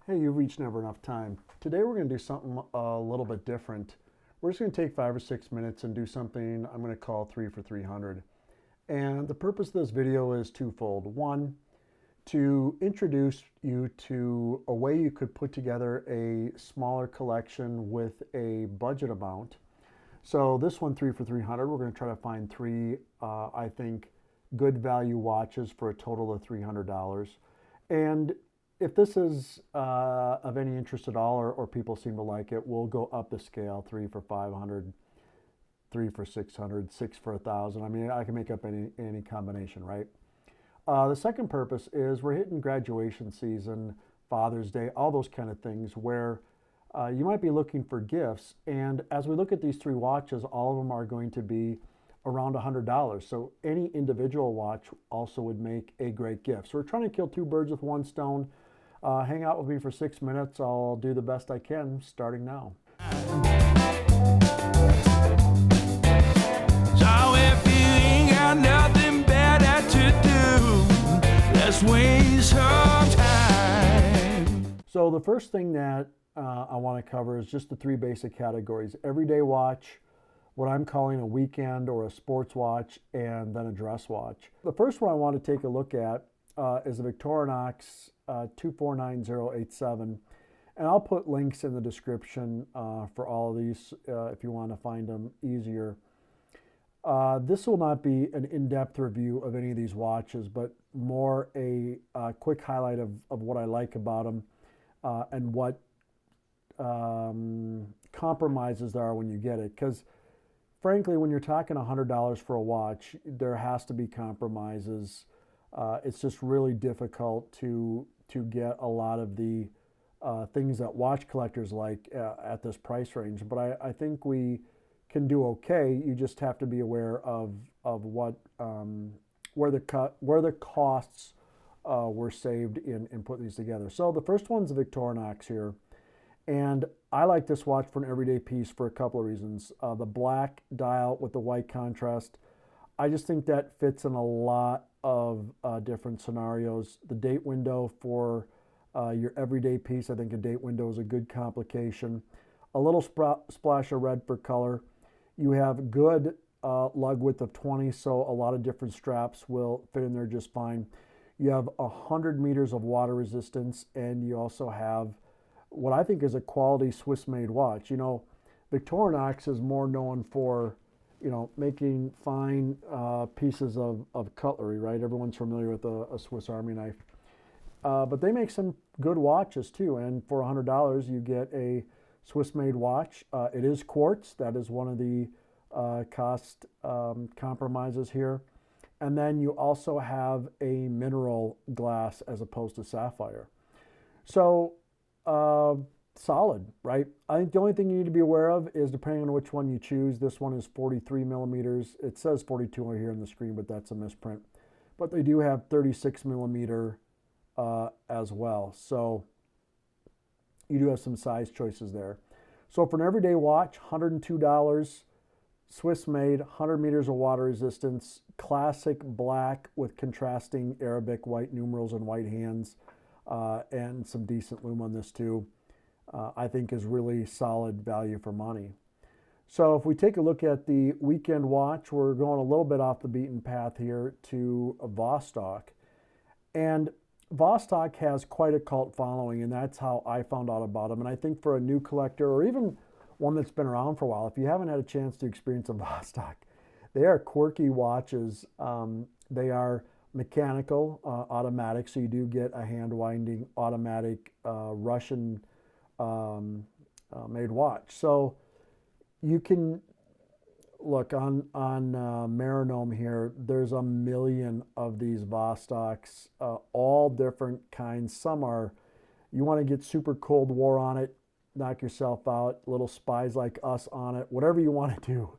Hey, you've reached Never Enough Time. Today we're going to do something a little bit different. We're just going to take 5 or 6 minutes and do something I'm going to call 3 for 300. And the purpose of this video is twofold. One, to introduce you to a way you could put together a smaller collection with a budget amount. So this one, 3 for 300, we're going to try to find three, I think, good value watches for a total of $300. And if this is of any interest at all, or people seem to like it, we'll go up the scale: 3 for 500, 3 for 600, 6 for 1,000. I mean, I can make up any combination, right? The second purpose is we're hitting graduation season, Father's Day, all those kind of things where you might be looking for gifts. And as we look at these three watches, all of them are going to be around $100. So any individual watch also would make a great gift. So we're trying to kill two birds with one stone. Hang out with me for 6 minutes. I'll do the best I can starting now. So if you ain't got nothing better to do, let's waste some time. So the first thing that I want to cover is just the three basic categories: everyday watch, what I'm calling a weekend or a sports watch, and then a dress watch. The first one I want to take a look at is a Victorinox 249087, and I'll put links in the description for all of these if you want to find them easier. This will not be an in-depth review of any of these watches, but more a quick highlight of what I like about them and what compromises there are when you get it. Because frankly, when you're talking $100 for a watch, there has to be compromises. It's just really difficult to get a lot of the things that watch collectors like at this price range. But I think we can do okay. You just have to be aware of what where the costs were saved in putting these together. So the first one's a Victorinox here. And I like this watch for an everyday piece for a couple of reasons. The black dial with the white contrast, I just think that fits in a lot of different scenarios. The date window for your everyday piece, I think a date window is a good complication. A little splash of red for color. You have good lug width of 20, so a lot of different straps will fit in there just fine. You have 100 meters of water resistance, and you also have what I think is a quality Swiss-made watch. You know, Victorinox is more known for, you know, making fine pieces of cutlery, right? Everyone's familiar with a Swiss Army knife. But they make some good watches too, and for $100 you get a Swiss-made watch. It is quartz. That is one of the cost compromises here. And then you also have a mineral glass as opposed to sapphire. So solid, right? I think the only thing you need to be aware of is, depending on which one you choose, this one is 43 millimeters. It says 42 here on the screen, but that's a misprint. But they do have 36 millimeter as well. So you do have some size choices there. So for an everyday watch, $102, Swiss made, 100 meters of water resistance, classic black with contrasting Arabic white numerals and white hands, and some decent lume on this too, I think is really solid value for money. So if we take a look at the weekend watch, we're going a little bit off the beaten path here to Vostok. And Vostok has quite a cult following, and that's how I found out about them. And I think for a new collector, or even one that's been around for a while, if you haven't had a chance to experience a Vostok, they are quirky watches. They are mechanical, automatic, so you do get a hand-winding automatic Russian made watch. So you can look on Marinome here. There's a million of these Vostoks, all different kinds. Some are, you want to get super Cold War on it, knock yourself out, little Spies Like Us on it, whatever you want to do.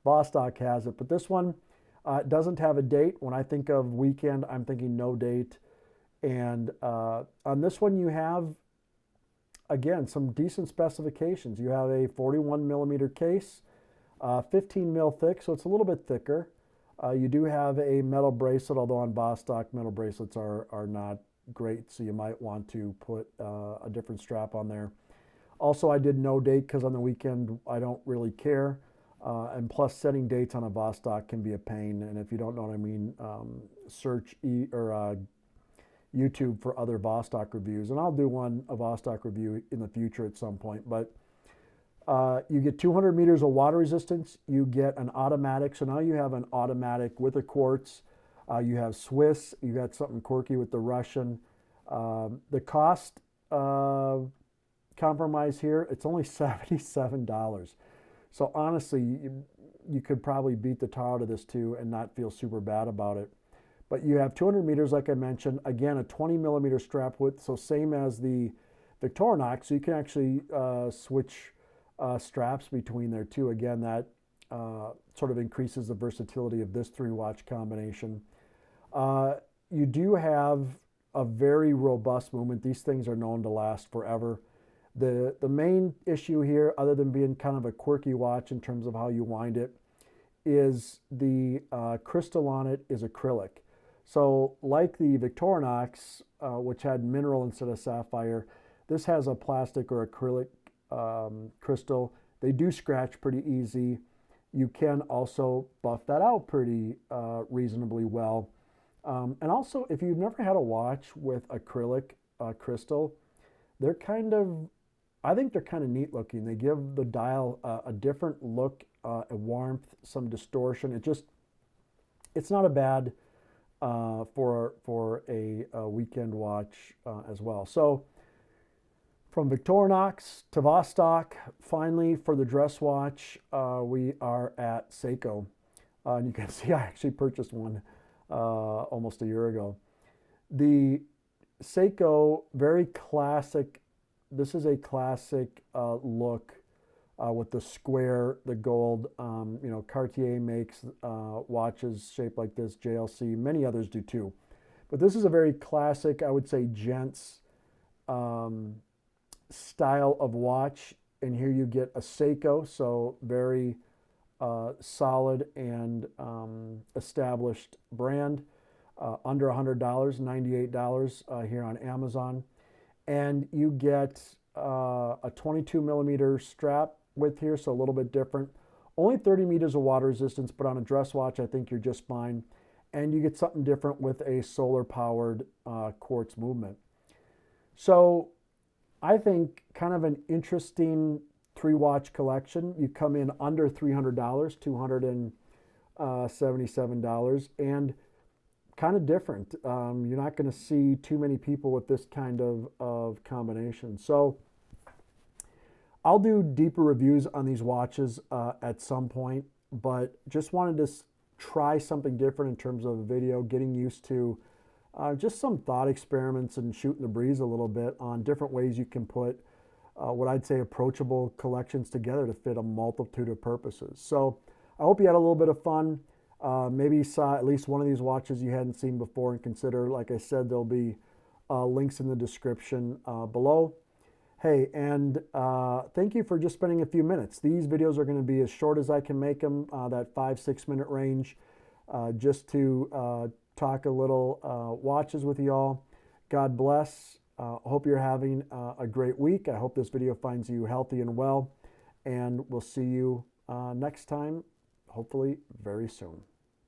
Vostok has it, but this one doesn't have a date. When I think of weekend, I'm thinking no date. And on this one, you have, again, some decent specifications. You have a 41 millimeter case, 15 mil thick, so it's a little bit thicker. You do have a metal bracelet, although on Vostok, metal bracelets are not great. So you might want to put a different strap on there. Also, I did no date because on the weekend I don't really care. And plus, setting dates on a Vostok can be a pain. And if you don't know what I mean, search YouTube for other Vostok reviews. And I'll do a Vostok review in the future at some point. But you get 200 meters of water resistance. You get an automatic. So now you have an automatic with a quartz. You have Swiss. You got something quirky with the Russian. The cost compromise here, it's only $77. So honestly, you could probably beat the tar out of this too and not feel super bad about it. But you have 200 meters, like I mentioned. Again, a 20 millimeter strap width, so same as the Victorinox. So you can actually switch straps between there too. Again, that sort of increases the versatility of this 3-watch combination. You do have a very robust movement. These things are known to last forever. The main issue here, other than being kind of a quirky watch in terms of how you wind it, is the crystal on it is acrylic. So like the Victorinox, which had mineral instead of sapphire, this has a plastic or acrylic crystal. They do scratch pretty easy. You can also buff that out pretty reasonably well. And also, if you've never had a watch with acrylic crystal, they're kind of, I think they're kind of neat looking. They give the dial a different look, a warmth, some distortion. It's not a bad for a weekend watch as well. So from Victorinox to Vostok, finally for the dress watch, we are at Seiko. And you can see I actually purchased one almost a year ago. The Seiko, very classic. This is a classic look with the square, the gold. You know, Cartier makes watches shaped like this, JLC, many others do too. But this is a very classic, I would say, gents style of watch. And here you get a Seiko, so very solid and established brand. Under $100, $98 here on Amazon. And you get a 22 millimeter strap width here, so a little bit different. Only 30 meters of water resistance, but on a dress watch, I think you're just fine. And you get something different with a solar powered quartz movement. So I think kind of an interesting 3-watch collection. You come in under $300, $277, and kind of different. You're not going to see too many people with this kind of combination. So I'll do deeper reviews on these watches at some point, but just wanted to try something different in terms of video, getting used to just some thought experiments and shooting the breeze a little bit on different ways you can put what I'd say approachable collections together to fit a multitude of purposes. So I hope you had a little bit of fun. Maybe you saw at least one of these watches you hadn't seen before and consider. Like I said, there'll be links in the description below. Hey, and thank you for just spending a few minutes. These videos are going to be as short as I can make them, that 5-6 minute range, just to talk a little watches with you all. God bless. I hope you're having a great week. I hope this video finds you healthy and well, and we'll see you next time, hopefully very soon.